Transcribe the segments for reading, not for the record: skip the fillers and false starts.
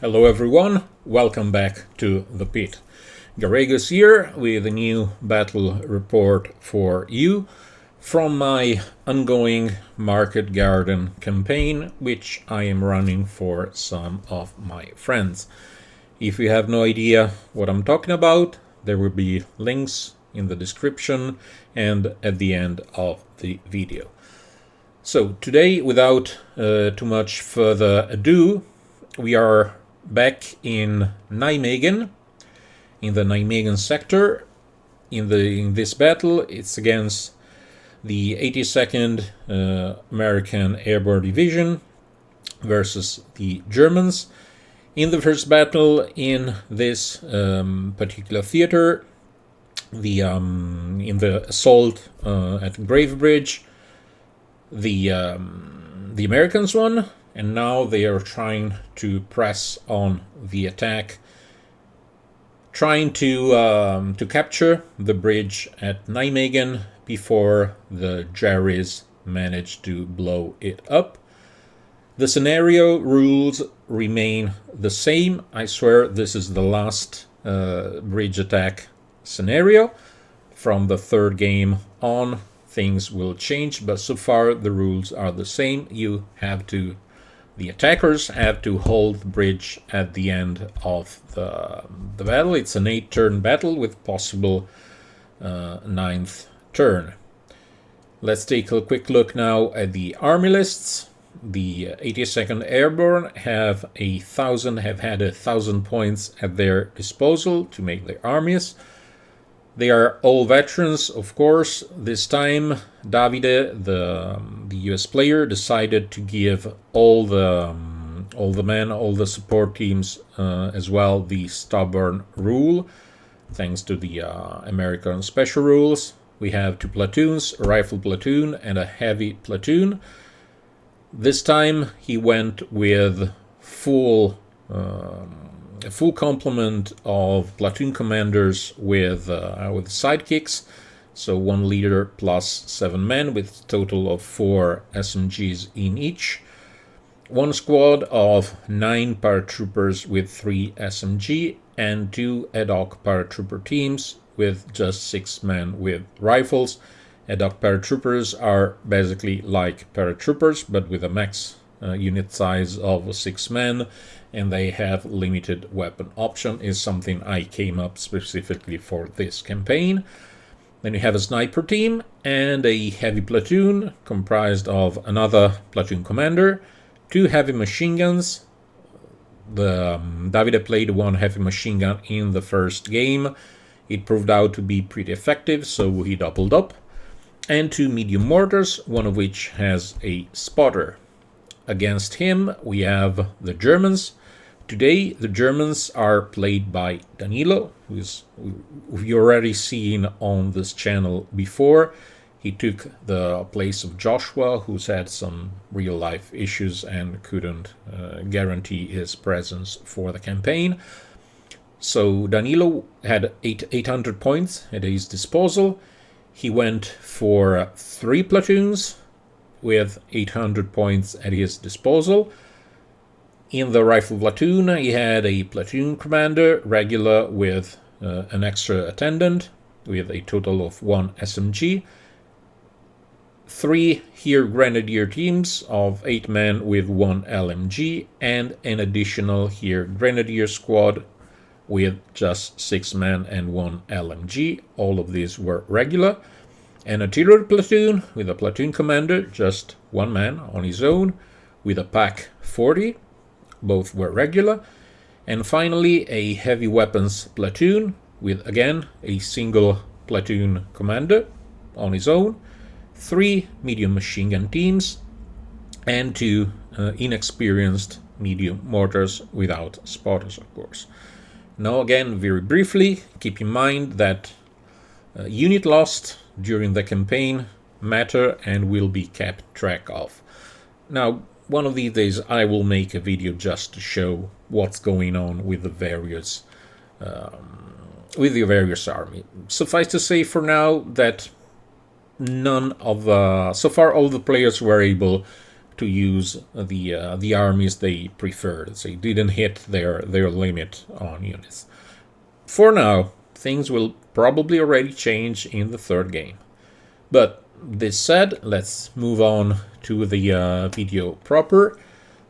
Hello everyone, welcome back to the pit. Garregus here with a new battle report for you from my ongoing Market Garden campaign, which I am running for some of my friends. If you have no idea what I'm talking about, there will be links in the description and at the end of the video. So today, without too much further ado, we are back in Nijmegen, in the Nijmegen sector. In this battle, it's against the 82nd American Airborne Division versus the Germans. In the first battle in this particular theater, in the assault at Grave Bridge, the Americans won, and now they are trying to press on the attack, trying to capture the bridge at Nijmegen before the Jerrys manage to blow it up. The scenario rules remain the same. I swear this is the last bridge attack scenario. From the third game on, things will change, but so far the rules are the same. The attackers have to hold the bridge at the end of the battle. It's an 8-turn battle with possible 9th turn. Let's take a quick look now at the army lists. The 82nd Airborne have had 1,000 points at their disposal to make their armies. They are all veterans, of course. This time, Davide, the US player, decided to give all the support teams as well the stubborn rule, thanks to the American special rules. We have 2 platoons, a rifle platoon and a heavy platoon. This time he went with a full complement of platoon commanders with sidekicks, so 1 leader plus 7 men with a total of 4 SMGs in each. 1 squad of 9 paratroopers with 3 SMG and 2 ad hoc paratrooper teams with just 6 men with rifles. Ad hoc paratroopers are basically like paratroopers but with a max unit size of 6 men, and they have limited weapon option. Is something I came up specifically for this campaign. Then you have a sniper team and a heavy platoon comprised of another platoon commander, 2 heavy machine guns. Davide played 1 heavy machine gun in the first game. It proved out to be pretty effective, so he doubled up. And 2 medium mortars, one of which has a spotter. Against him, we have the Germans. Today, the Germans are played by Danilo, who's we've already seen on this channel before. He took the place of Joshua, who's had some real-life issues and couldn't guarantee his presence for the campaign. So Danilo had 800 points at his disposal. He went for 3 platoons with 800 points at his disposal. In the rifle platoon, he had a platoon commander, regular with an extra attendant, with a total of 1 SMG. 3 here grenadier teams of 8 men with 1 LMG, and an additional here grenadier squad with just 6 men and 1 LMG. All of these were regular. An artillery platoon with a platoon commander, just 1 man on his own, with a PaK 40. Both were regular. And finally, a heavy weapons platoon with, again, a single platoon commander on his own, 3 medium machine gun teams, and 2 inexperienced medium mortars without spotters, of course. Now, again, very briefly, keep in mind that unit lost during the campaign matter and will be kept track of. Now, one of these days I will make a video just to show what's going on with the various army. Suffice to say for now that so far all the players were able to use the armies they preferred. They didn't hit their limit on units. For now, things will probably already change in the third game. But this said, let's move on to the video proper.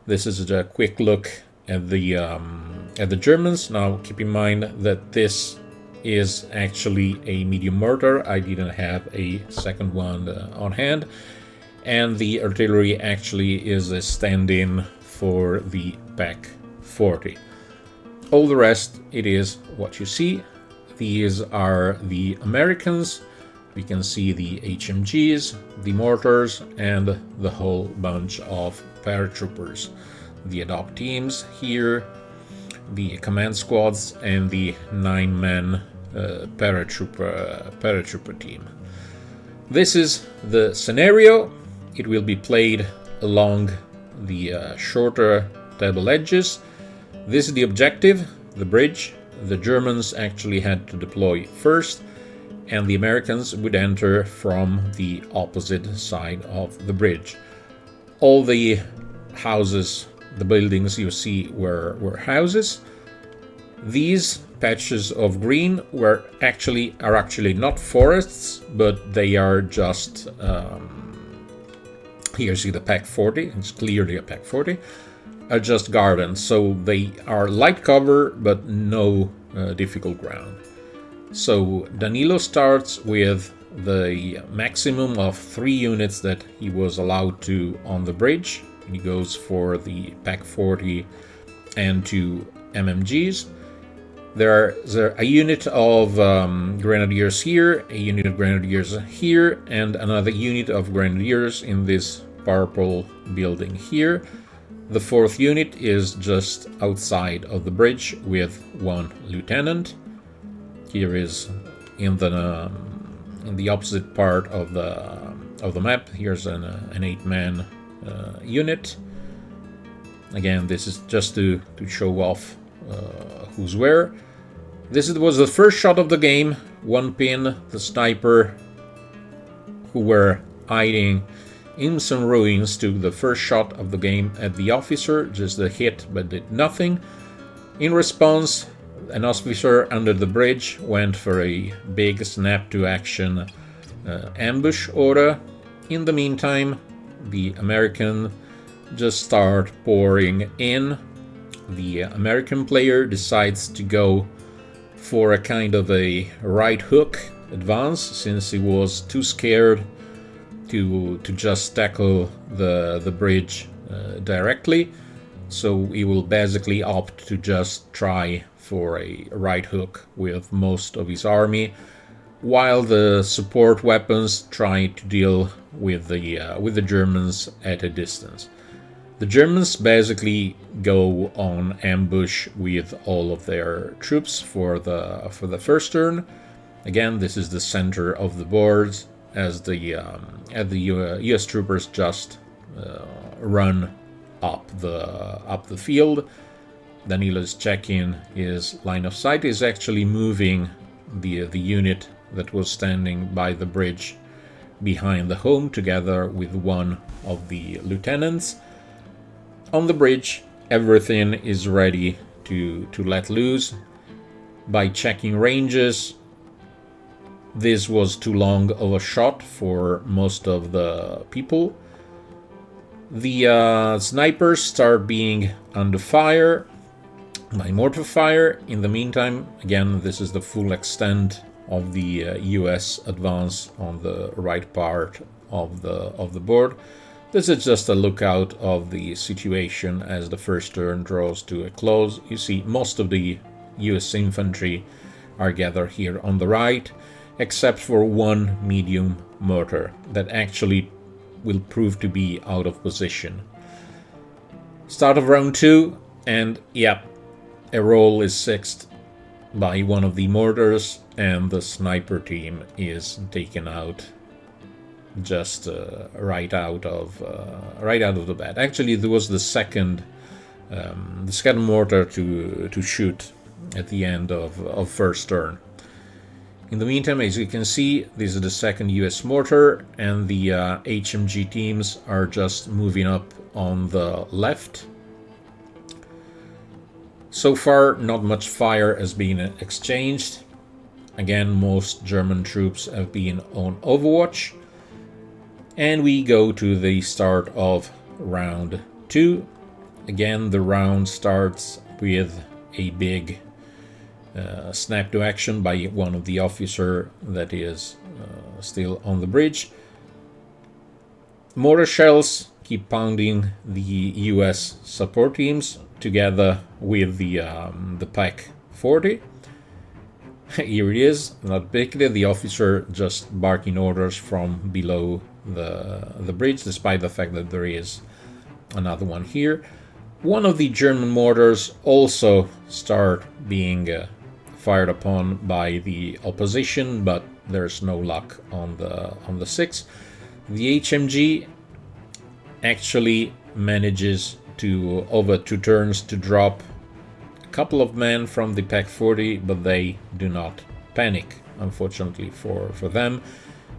This is a quick look at the Germans. Now keep in mind that this is actually a medium mortar. I didn't have a second one on hand, and the artillery actually is a stand-in for the Pak 40. All the rest, it is what you see. These are the Americans. We can see the HMGs, the mortars, and the whole bunch of paratroopers. The adopt teams here, the command squads, and the 9-man paratrooper team. This is the scenario. It will be played along the shorter double edges. This is the objective, the bridge. The Germans actually had to deploy first, and the Americans would enter from the opposite side of the bridge. All the houses, the buildings you see were houses. These patches of green are actually not forests, but they are just here you see the Pak 40. It's clearly a Pak 40. Are just gardens, so they are light cover but no difficult ground. So Danilo starts with the maximum of 3 units that he was allowed to on the bridge. He goes for the Pak 40 and 2 MMGs. There's a unit of grenadiers here, a unit of grenadiers here, and another unit of grenadiers in this purple building here. The 4th unit is just outside of the bridge with 1 lieutenant. Here is in the opposite part of the map. Here's an 8-man unit. Again, this is just to show off who's where. This was the first shot of the game. 1 pin, the sniper, who were hiding in some ruins, took the first shot of the game at the officer, just a hit but did nothing. In response, an officer under the bridge went for a big snap to action ambush order. In the meantime, the American just start pouring in. The American player decides to go for a kind of a right hook advance, since he was too scared to just tackle the bridge directly. So he will basically opt to just try for a right hook with most of his army, while the support weapons try to deal with the Germans at a distance. The Germans basically go on ambush with all of their troops for the first turn. Again, this is the center of the board, as the U.S. troopers just run up the field. Danilo is checking his line of sight. Is actually moving the unit that was standing by the bridge behind the home, together with 1 of the lieutenants. On the bridge, everything is ready to let loose. By checking ranges, this was too long of a shot for most of the people. The snipers start being under fire by mortar fire. In the meantime, again, this is the full extent of the US advance on the right part of the board. This is just a lookout of the situation as the first turn draws to a close. You see most of the US infantry are gathered here on the right, except for 1 medium mortar that actually will prove to be out of position. Start of round 2, and yeah, a roll is sixed by 1 of the mortars, and the sniper team is taken out just right out of the bat. Actually, there was the second mortar to shoot at the end of first turn. In the meantime, as you can see, this is the second US mortar, and the HMG teams are just moving up on the left. So far, not much fire has been exchanged. Again, most German troops have been on Overwatch. And we go to the start of round 2. Again, the round starts with a big snap to action by one of the officer that is still on the bridge. Mortar shells keep pounding the US support teams together with the Pack 40. Here it is, not particularly the officer just barking orders from below the bridge, despite the fact that there is another one here. One of the German mortars also start being fired upon by the opposition, but there's no luck on the 6. The HMG actually manages to, over 2 turns, to drop a couple of men from the Pack 40, but they do not panic, unfortunately for them.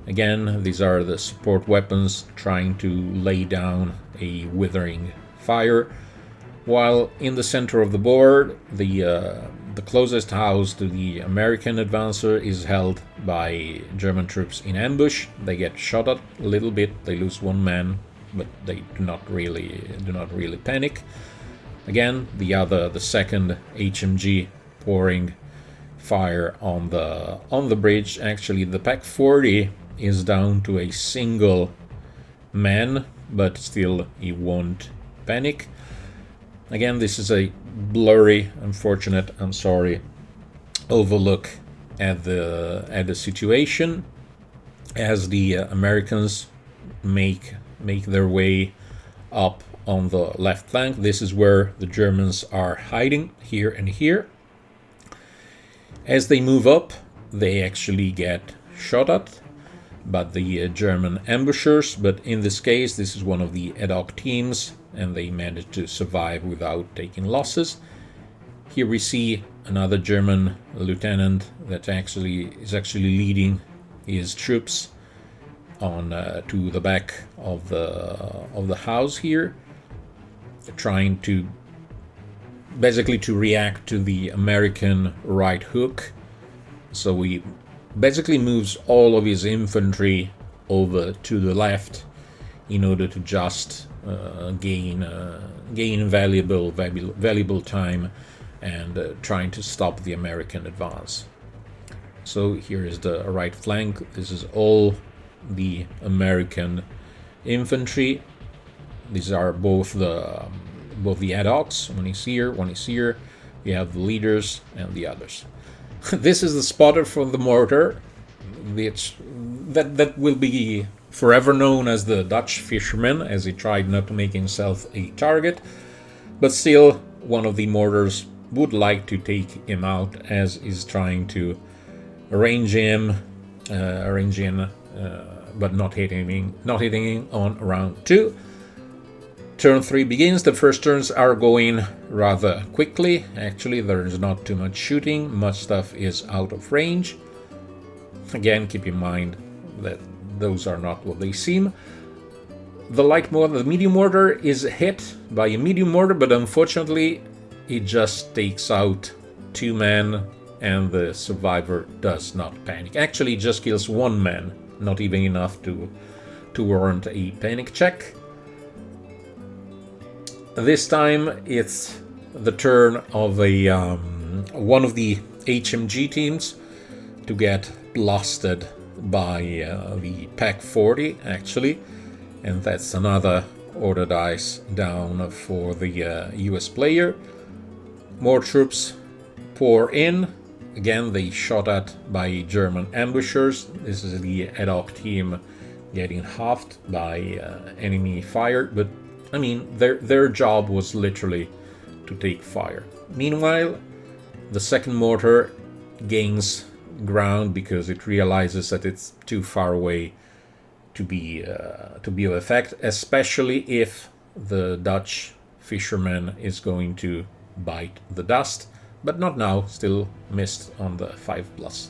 Again, these are the support weapons trying to lay down a withering fire, while in the center of the board, the closest house to the American advancer is held by German troops in ambush. They get shot at a little bit, they lose 1 man, but they do not really panic. Again, the second HMG pouring fire on the bridge. Actually, the Pack 40 is down to a single man, but still he won't panic. Again, this is a blurry, unfortunate, I'm sorry, overlook at the situation as the Americans make their way up on the left flank. This is where the Germans are hiding, here and here. As they move up, they actually get shot at by the German ambushers, but in this case, this is one of the ad hoc teams, and they managed to survive without taking losses. Here we see another German lieutenant that is actually leading his troops on to the back of the house here, trying to basically to react to the American right hook. So he basically moves all of his infantry over to the left in order to just gain valuable time and trying to stop the American advance. So here is the right flank. This is all the American infantry. These are both the ad hocs. One is here, one is here. We have the leaders and the others. This is the spotter for the mortar, which that will be forever known as the Dutch fisherman, as he tried not to make himself a target. But still, one of the mortars would like to take him out, as he's trying to arrange in, but not hitting him on round 2. Turn 3 begins. The first turns are going rather quickly. Actually, there is not too much shooting. Much stuff is out of range. Again, keep in mind that those are not what they seem. The medium mortar is hit by a medium mortar, but unfortunately, it just takes out 2 men, and the survivor does not panic. Actually, it just kills 1 man, not even enough to warrant a panic check. This time it's the turn of one of the HMG teams to get blasted by the Pack 40, actually, and that's another order dice down for the US player. More troops pour in. Again, they shot at by German ambushers. This is the ad hoc team getting halved by enemy fire, but I mean, their job was literally to take fire. Meanwhile, the second mortar gains ground because it realizes that it's too far away to be of effect, especially if the Dutch fisherman is going to bite the dust, but not now. Still missed on the 5+.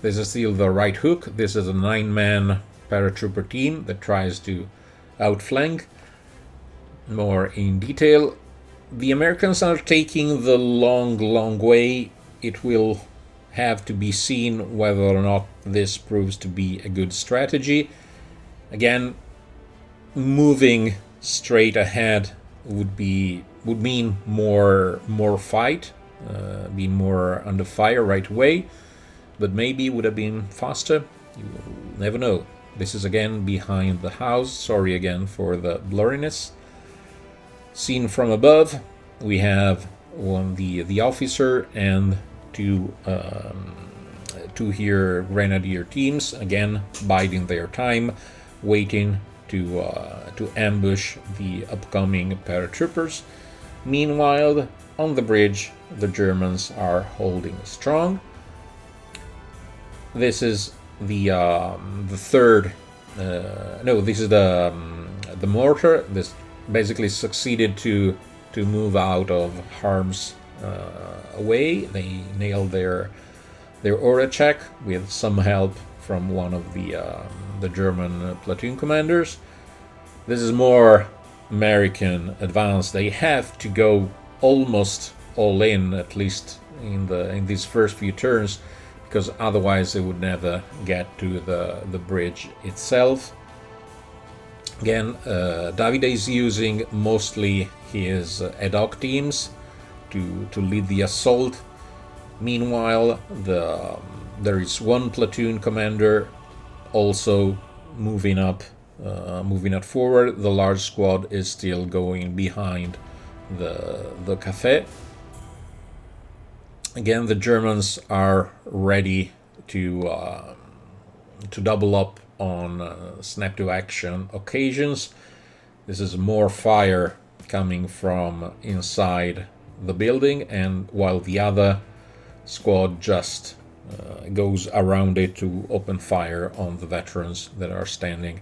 This is still the right hook. This is a 9-man paratrooper team that tries to outflank. More in detail, the Americans are taking the long way. It will have to be seen whether or not this proves to be a good strategy. Again, moving straight ahead would mean more fight, be more under fire right away, but maybe would have been faster. You will never know. This is again behind the house. Sorry again for the blurriness. Seen from above, we have the officer and two here grenadier teams, again biding their time, waiting to ambush the upcoming paratroopers. Meanwhile, on the bridge, the Germans are holding strong. This is the third. This is the mortar. This basically succeeded to move out of harm's way. They nailed their aura check with some help from one of the German platoon commanders. This is more American advance. They have to go almost all in, at least in these first few turns, because otherwise they would never get to the bridge itself. Again, Davide is using mostly his ad hoc teams to lead the assault. Meanwhile, there is one platoon commander also moving up forward. The large squad is still going behind the cafe. Again, the Germans are ready to double up on snap to action occasions. This is more fire coming from inside the building, and while the other squad just goes around it to open fire on the veterans that are standing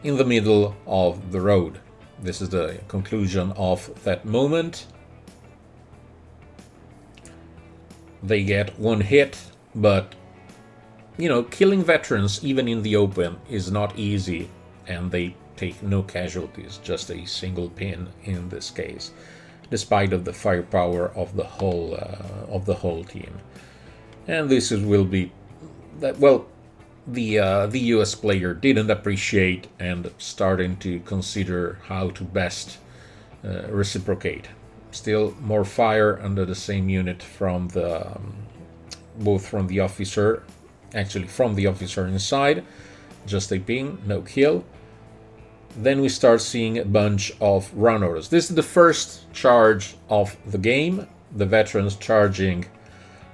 in the middle of the road. This is the conclusion of that moment. They get one hit, but killing veterans even in the open is not easy, and they take no casualties, just a single pin in this case, despite of the firepower of the whole team. And this will be that, well, the US player didn't appreciate and starting to consider how to best reciprocate. Still more fire under the same unit from both from the officer, actually from the officer inside, just a ping, no kill. Then we start seeing a bunch of run orders. This is the first charge of the game. The veterans charging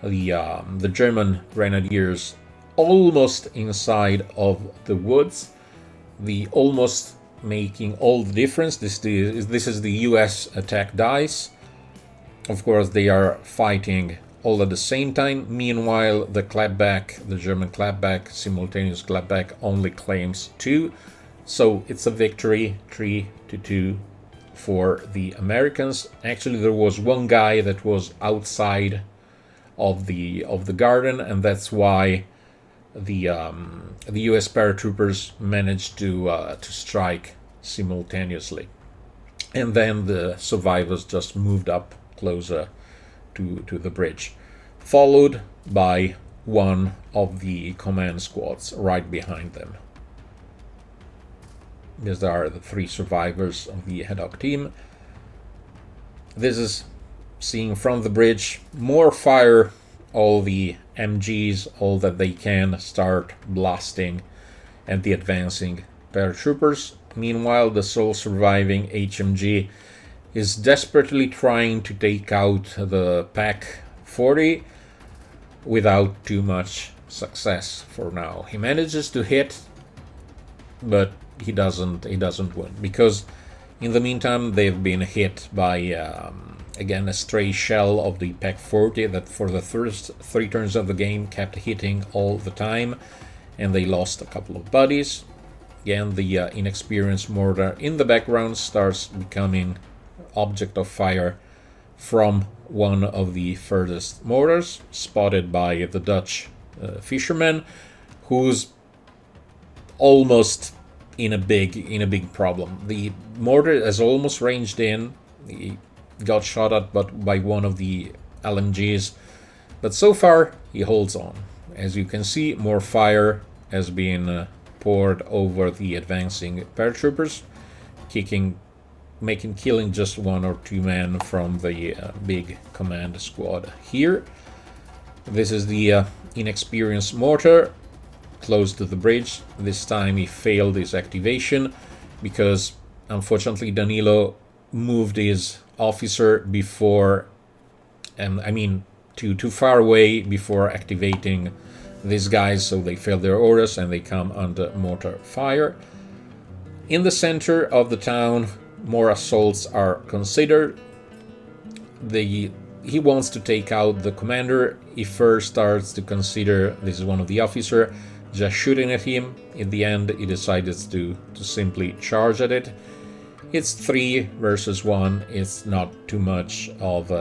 the German grenadiers almost inside of the woods. The almost making all the difference. This is the US attack dice. Of course, they are fighting all at the same time. Meanwhile, the German clapback, simultaneous clapback, only claims 2. So it's a victory, 3-2 for the Americans. Actually, there was one guy that was outside of the garden, and that's why the US paratroopers managed to strike simultaneously. And then the survivors just moved up closer to the bridge, followed by one of the command squads right behind them. These are the 3 survivors of the ad hoc team. This is seeing from the bridge, more fire, all the MGs, all that they can, start blasting at the advancing paratroopers. Meanwhile, the sole surviving HMG is desperately trying to take out the Pak 40 without too much success for now. He manages to hit, but he doesn't win, because in the meantime they've been hit by again a stray shell of the Pak 40 that for the first 3 turns of the game kept hitting all the time, and they lost a couple of buddies. Again, the inexperienced mortar in the background starts becoming object of fire from one of the furthest mortars, spotted by the Dutch fisherman, who's almost in a big problem. The mortar has almost ranged in. He got shot at but by one of the LMGs, but so far he holds on. As you can see, more fire has been poured over the advancing paratroopers, killing just 1 or 2 men from the big command squad here. This is the inexperienced mortar close to the bridge. This time he failed his activation because unfortunately Danilo moved his officer before, too far away before activating these guys, so they failed their orders and they come under mortar fire. In the center of the town, more assaults are considered. He wants to take out the commander. He first starts to consider, this is one of the officer, just shooting at him. In the end, he decides to simply charge at it. It's 3 versus 1. It's not too much of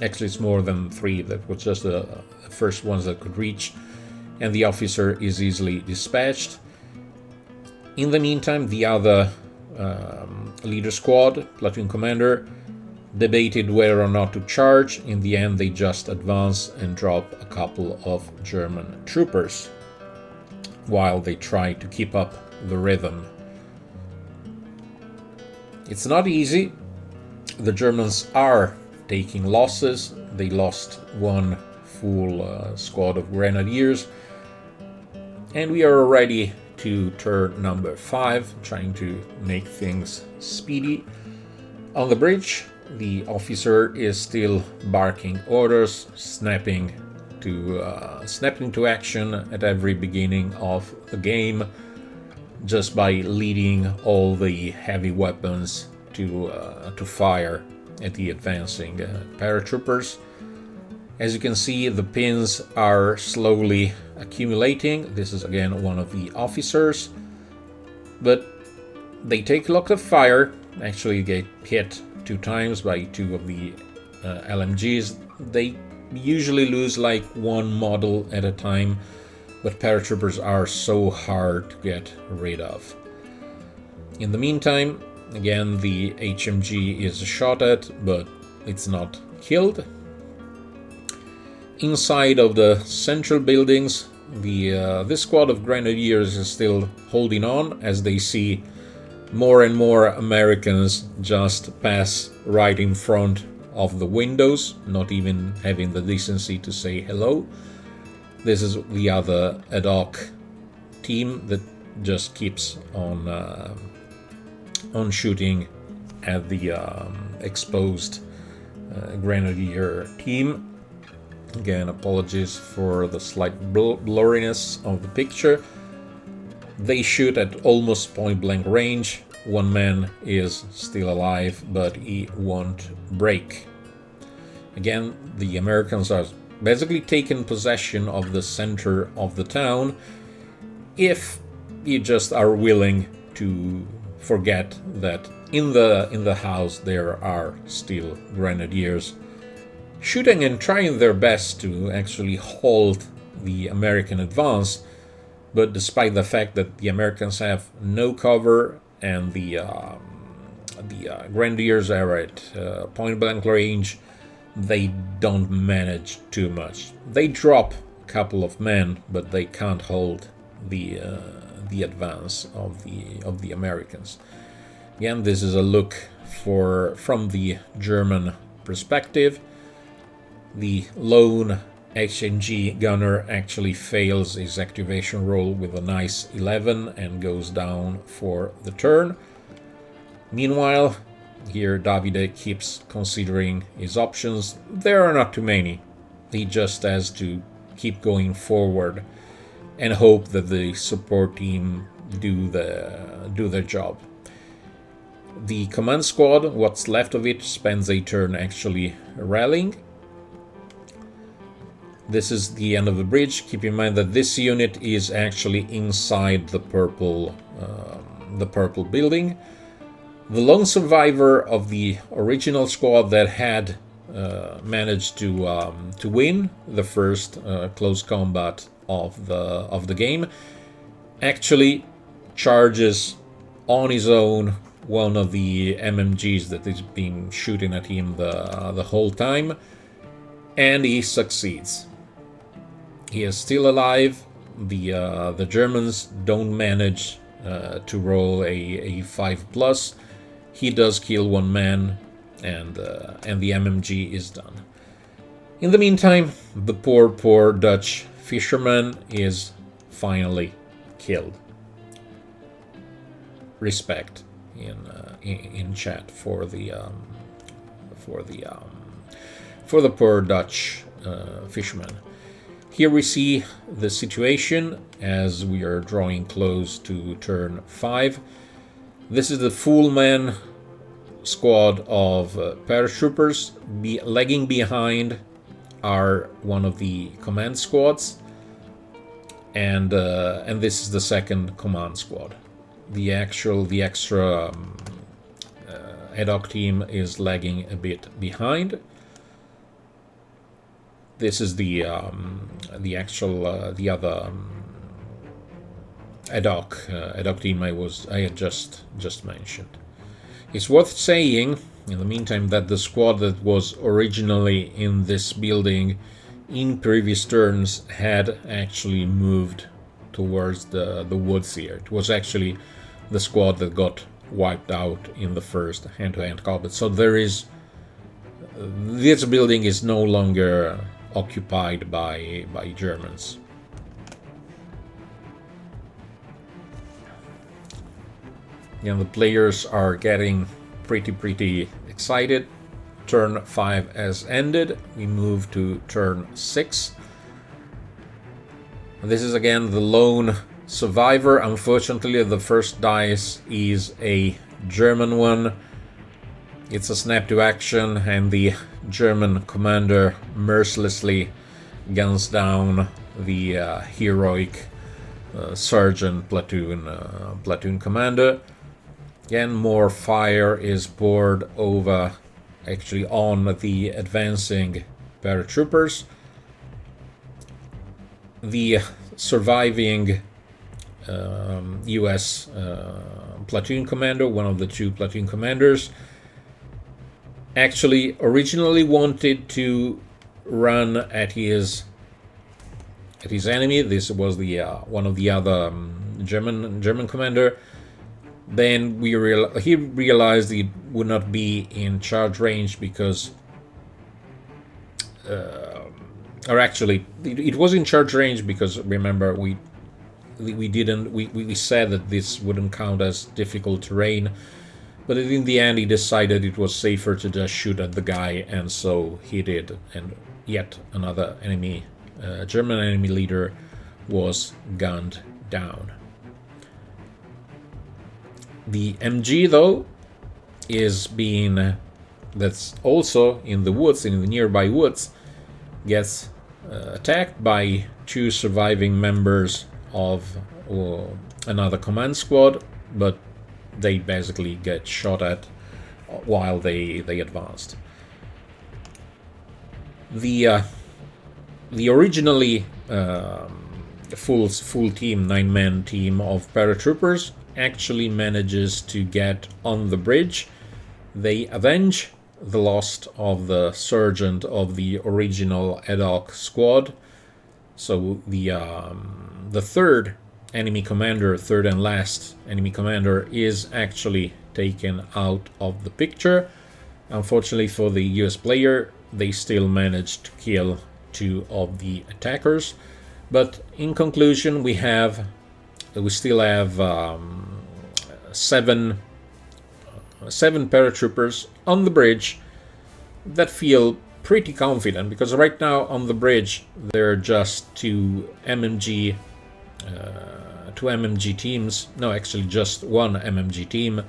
actually it's more than 3. That was just the first ones that could reach, and the officer is easily dispatched. In the meantime, the other leader squad, platoon commander, debated whether or not to charge. In the end, they just advance and drop a couple of German troopers while they try to keep up the rhythm. It's not easy. The Germans are taking losses. They lost 1 full squad of grenadiers, and we are ready to turn number 5, trying to make things speedy. On the bridge, the officer is still barking orders, snapping to action at every beginning of the game, just by leading all the heavy weapons to fire at the advancing paratroopers. As you can see, the pins are slowly accumulating. This is again one of the officers, but they take a lot of fire. Actually get hit 2 times by 2 of the LMGs. They usually lose like 1 model at a time, but paratroopers are so hard to get rid of. In the meantime, again, the HMG is shot at, but it's not killed. Inside of the central buildings, this squad of grenadiers is still holding on as they see more and more Americans just pass right in front of the windows, not even having the decency to say hello. This is the other ad hoc team that just keeps on shooting at the exposed grenadier team. Again, apologies for the slight blurriness of the picture. They shoot at almost point-blank range. 1 man is still alive, but he won't break. Again, the Americans are basically taking possession of the center of the town if you just are willing to forget that in the house there are still grenadiers shooting and trying their best to actually halt the American advance. But despite the fact that the Americans have no cover and the grenadiers are at point-blank range, they don't manage too much. They drop a couple of men, but they can't hold the advance of the Americans. Again, this is a look from the German perspective. The lone HMG gunner actually fails his activation roll with a nice 11 and goes down for the turn. Meanwhile, here Davide keeps considering his options. There are not too many. He just has to keep going forward and hope that the support team do their job. The command squad, what's left of it, spends a turn actually rallying. This is the end of the bridge. Keep in mind that this unit is actually inside the purple building. The lone survivor of the original squad that had managed to win the first close combat of the game, actually charges on his own one of the MMGs that has been shooting at him the whole time, and he succeeds. He is still alive. The Germans don't manage to roll a 5+. He does kill one man, and the MMG is done. In the meantime, the poor Dutch fisherman is finally killed. Respect in chat for the poor Dutch fisherman. Here we see the situation as we are drawing close to turn 5. This is the full man squad of paratroopers. Lagging behind are one of the command squads, and this is the second command squad. The extra ad hoc team is lagging a bit behind. This is the other ad hoc team I had just mentioned. It's worth saying in the meantime that the squad that was originally in this building in previous turns had actually moved towards the woods here. It was actually the squad that got wiped out in the first hand-to-hand combat. So this building is no longer occupied by Germans. The players are getting pretty excited. Turn 5 has ended. We move to turn 6. This is again the lone survivor. Unfortunately, the first dice is a German one. It's a snap to action, and the German commander mercilessly guns down the heroic sergeant platoon commander. Again, more fire is poured over, actually on the advancing paratroopers. The surviving US platoon commander, one of the two platoon commanders, actually originally wanted to run at his enemy. This was the one of the other German commander. Then he realized he would not be in charge range because, or actually, it was in charge range because remember we said that this wouldn't count as difficult terrain, but in the end he decided it was safer to just shoot at the guy, and so he did, and yet another enemy, German enemy leader, was gunned down. The MG, though, that's also in the woods, in the nearby woods, gets attacked by two surviving members of another command squad, but they basically get shot at while they advanced. The originally full team, 9-man team of paratroopers actually manages to get on the bridge. They avenge the loss of the sergeant of the original ad hoc squad. So the third enemy commander, third and last enemy commander, is actually taken out of the picture. Unfortunately for the US player, they still managed to kill two of the attackers. But in conclusion, we still have seven paratroopers on the bridge that feel pretty confident, because right now on the bridge there are just two MMG teams. No, actually just one MMG team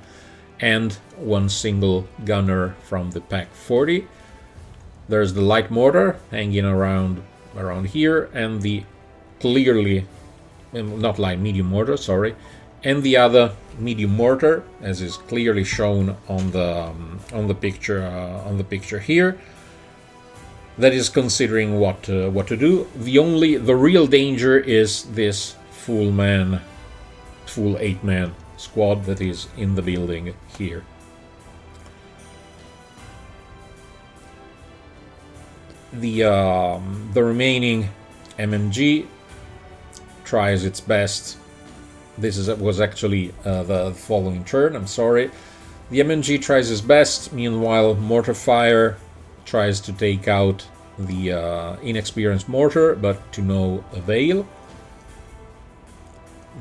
and one single gunner from the Pak 40. There's the light mortar hanging around here, and the medium mortar, sorry, and the other medium mortar, as is clearly shown on the picture here. that is considering what to do. The real danger is this full 8-man squad that is in the building here. The remaining MMG tries its best. This was actually the following turn, I'm sorry. The MMG tries its best, meanwhile mortar fire tries to take out the inexperienced mortar, but to no avail.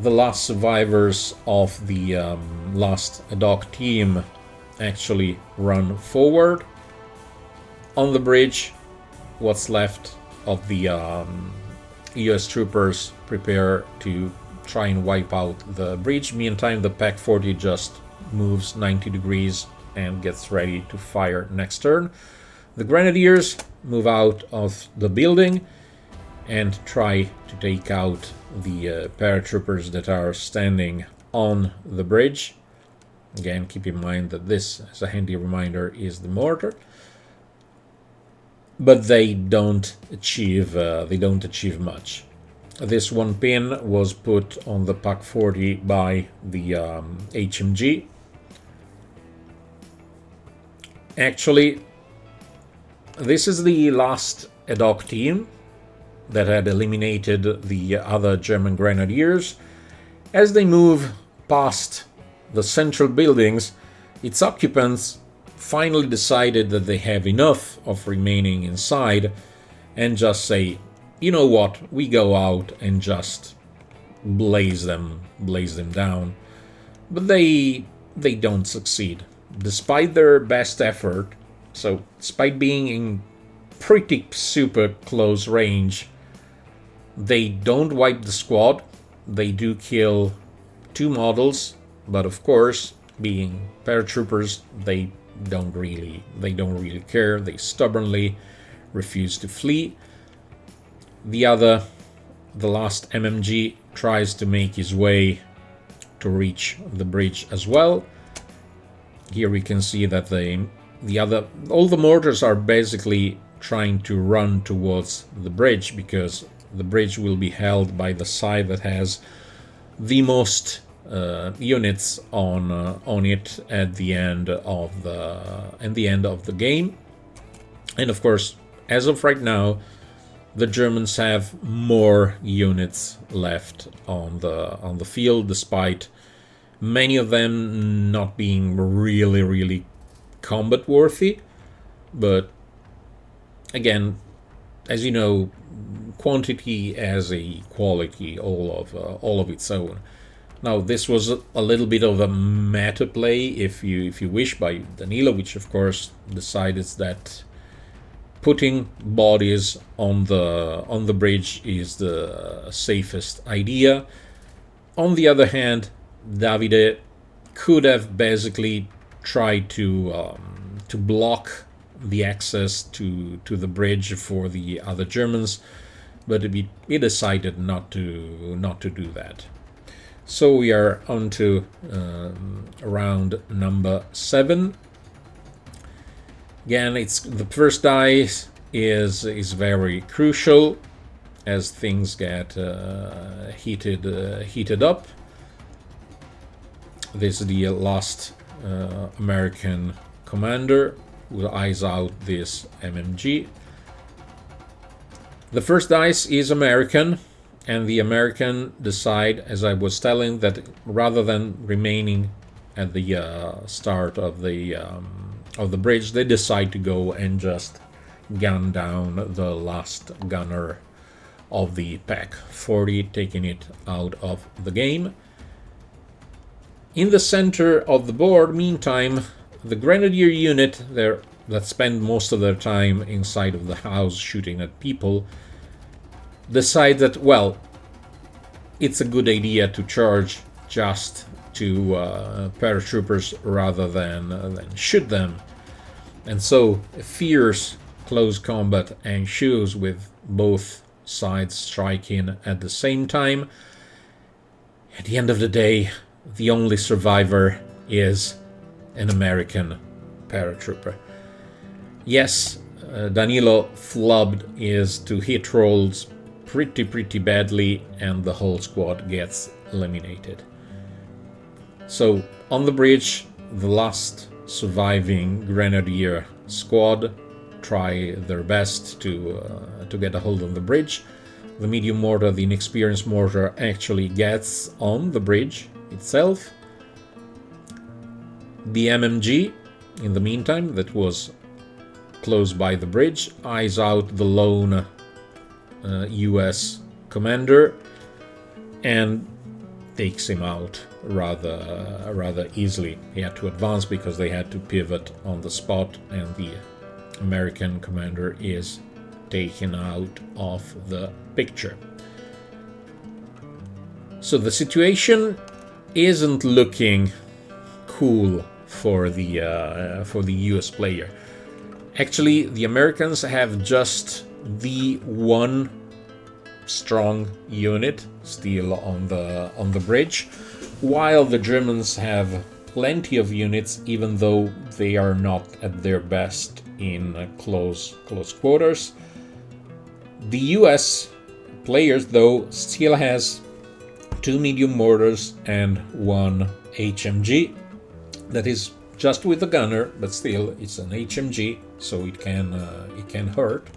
The last survivors of the last ad hoc team actually run forward. On the bridge, what's left of the US troopers prepare to try and wipe out the bridge. Meantime, the Pack 40 just moves 90 degrees and gets ready to fire next turn. The Grenadiers move out of the building and try to take out the paratroopers that are standing on the bridge. Again, keep in mind that this, as a handy reminder, is the mortar. But they don't achieve much. This one pin was put on the Pack 40 by the HMG. Actually, this is the last ad hoc team that had eliminated the other German Grenadiers. As they move past the central buildings, its occupants finally decided that they have enough of remaining inside and just say, you know what, we go out and just blaze them down. But they don't succeed. Despite their best effort, so despite being in pretty super close range, they don't wipe the squad. They do kill 2 models, but of course, being paratroopers, they don't really care. They stubbornly refuse to flee. The last MMG tries to make his way to reach the bridge as well. Here we can see that all the mortars are basically trying to run towards the bridge, because the bridge will be held by the side that has the most units on it at the end of the game. And of course, as of right now, the Germans have more units left on the field, despite many of them not being really combat worthy. But again, as you know, quantity has a quality all of its own. Now, this was a little bit of a meta play, if you wish, by Danilo, which of course decided that putting bodies on the bridge is the safest idea. On the other hand, Davide could have basically tried to block the access to the bridge for the other Germans, but he decided not to do that. So we are on to round number 7. Again, it's the first dice is very crucial as things get heated up. This is the last American commander who eyes out this MMG. The first dice is American, and the American decide, as I was telling, that rather than remaining at the start of the bridge, they decide to go and just gun down the last gunner of the Pack 40, taking it out of the game. In the center of the board, meantime, the Grenadier unit there that spend most of their time inside of the house shooting at people decide that, well, it's a good idea to charge just to paratroopers rather than shoot them. And so a fierce close combat ensues with both sides striking at the same time. At the end of the day, the only survivor is an American paratrooper. Yes, Danilo flubbed is to hit rolls pretty badly, and the whole squad gets eliminated. So on the bridge, the last surviving Grenadier squad try their best to get a hold on the bridge. The medium mortar, the inexperienced mortar, actually gets on the bridge itself. The MMG, in the meantime, that was close by the bridge, eyes out the lone US commander and takes him out rather easily. He had to advance because they had to pivot on the spot, and the American commander is taken out of the picture. So the situation isn't looking cool for the US player. Actually, the Americans have just the one strong unit still on the bridge, while the Germans have plenty of units, even though they are not at their best in close quarters. The US players, though, still has 2 medium mortars and 1 HMG. That is just with a gunner, but still it's an HMG, so it can hurt.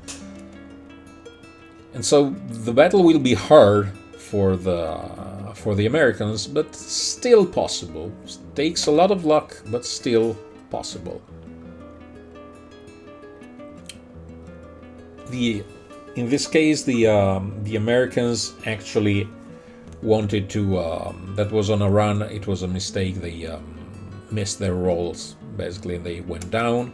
And so the battle will be hard for the Americans, but still possible. Takes a lot of luck, but still possible. In this case, the Americans actually wanted to. That was on a run. It was a mistake. They missed their rolls. Basically, they went down.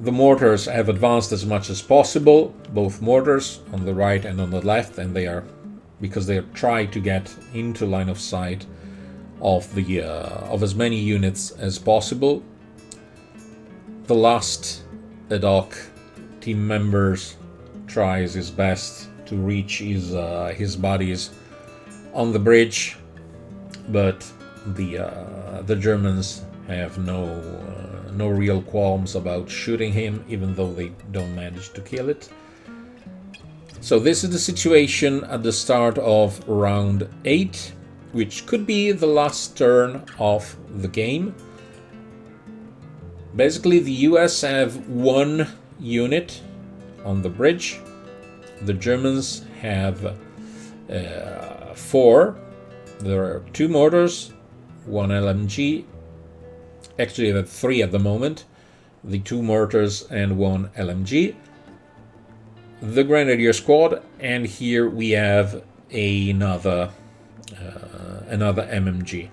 The mortars have advanced as much as possible, both mortars on the right and on the left, and because they are trying to get into line of sight of as many units as possible. The last ad hoc team members tries his best to reach his buddies on the bridge, but the Germans have no real qualms about shooting him, even though they don't manage to kill it. So this is the situation at the start of round 8, which could be the last turn of the game. Basically, the US have 1 unit on the bridge. The Germans have 4. There are 2 mortars, 1 LMG. Actually, they have 3 at the moment. The 2 mortars and 1 LMG. The Grenadier squad, and here we have another MMG.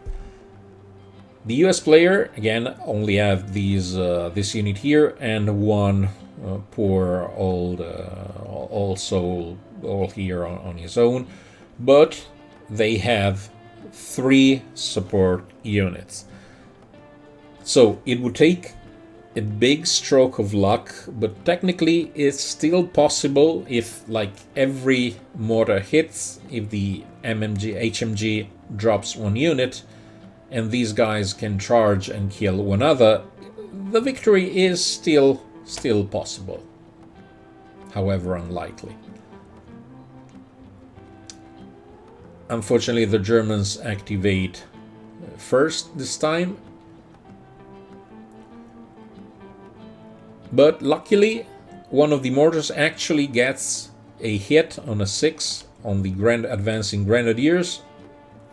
The US player again only have this unit here and 1 poor old soul all here on his own, but they have 3 support units. So it would take a big stroke of luck, but technically it's still possible if, like, every mortar hits, if the HMG drops 1 unit, and these guys can charge and kill one other, the victory is still possible, however unlikely. Unfortunately, the Germans activate first this time, but luckily one of the mortars actually gets a hit on a 6 on the advancing Grenadiers.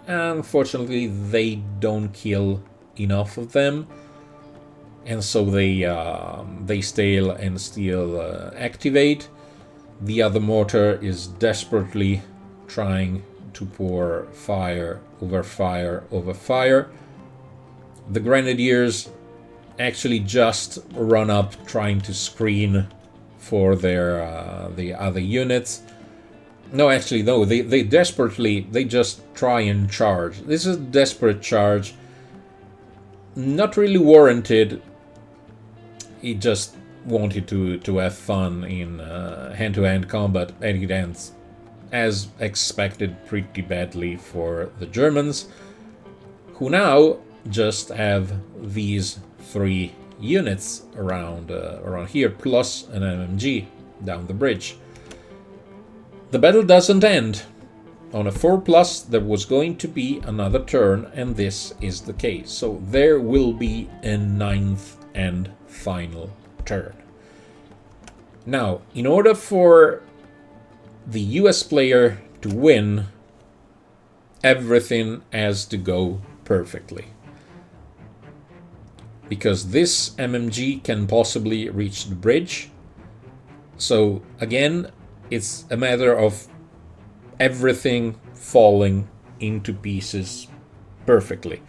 Unfortunately, they don't kill enough of them, and so they stale and still activate. The other mortar is desperately trying to pour fire over fire over fire. The Grenadiers actually just run up trying to screen for the other units. No, actually, no, they just try and charge. This is a desperate charge. Not really warranted. He just wanted to have fun in hand-to-hand combat, and it ends, as expected, pretty badly for the Germans, who now just have these 3 units around here, plus an MMG down the bridge. The battle doesn't end. On a 4+, there was going to be another turn, and this is the case. So there will be a 9th and final turn. Now, in order for the US player to win, everything has to go perfectly. Because this MMG can possibly reach the bridge. So again, it's a matter of everything falling into pieces perfectly.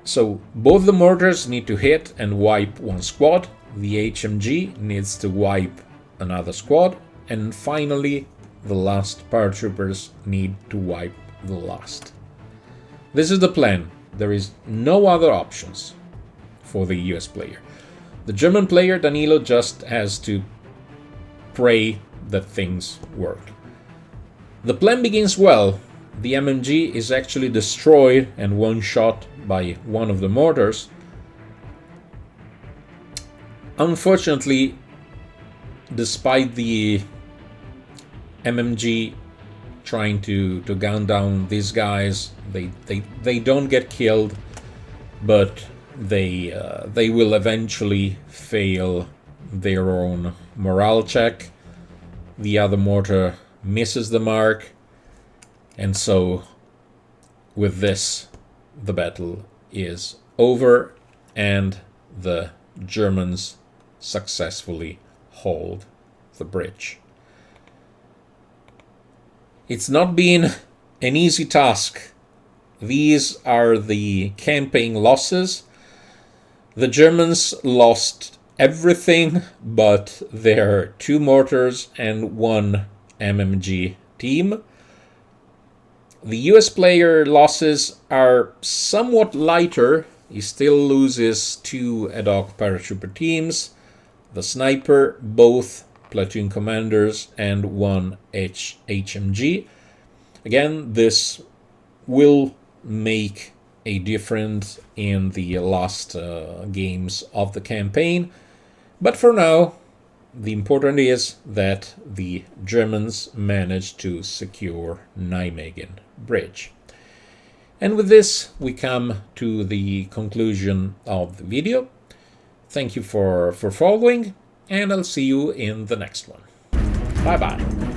So both the mortars need to hit and wipe one squad, the HMG needs to wipe another squad, and finally the last paratroopers need to wipe the last. This is the plan. There is no other options for the US player. The German player, Danilo, just has to pray that things work. The plan begins well. The MMG is actually destroyed and one shot by one of the mortars. Unfortunately, despite the MMG trying to gun down these guys, they don't get killed, but they will eventually fail their own morale check. The other mortar misses the mark, and so with this the battle is over and the Germans successfully hold the bridge. It's not been an easy task. These are the campaign losses. The Germans lost everything but their 2 mortars and 1 MMG team. The US player losses are somewhat lighter. He still loses 2 ad hoc paratrooper teams, the sniper, both platoon commanders, and 1 HMG. Again, this will make a difference in the last games of the campaign, but for now, the important is that the Germans managed to secure Nijmegen Bridge. And with this, we come to the conclusion of the video. Thank you for following, and I'll see you in the next one. Bye-bye.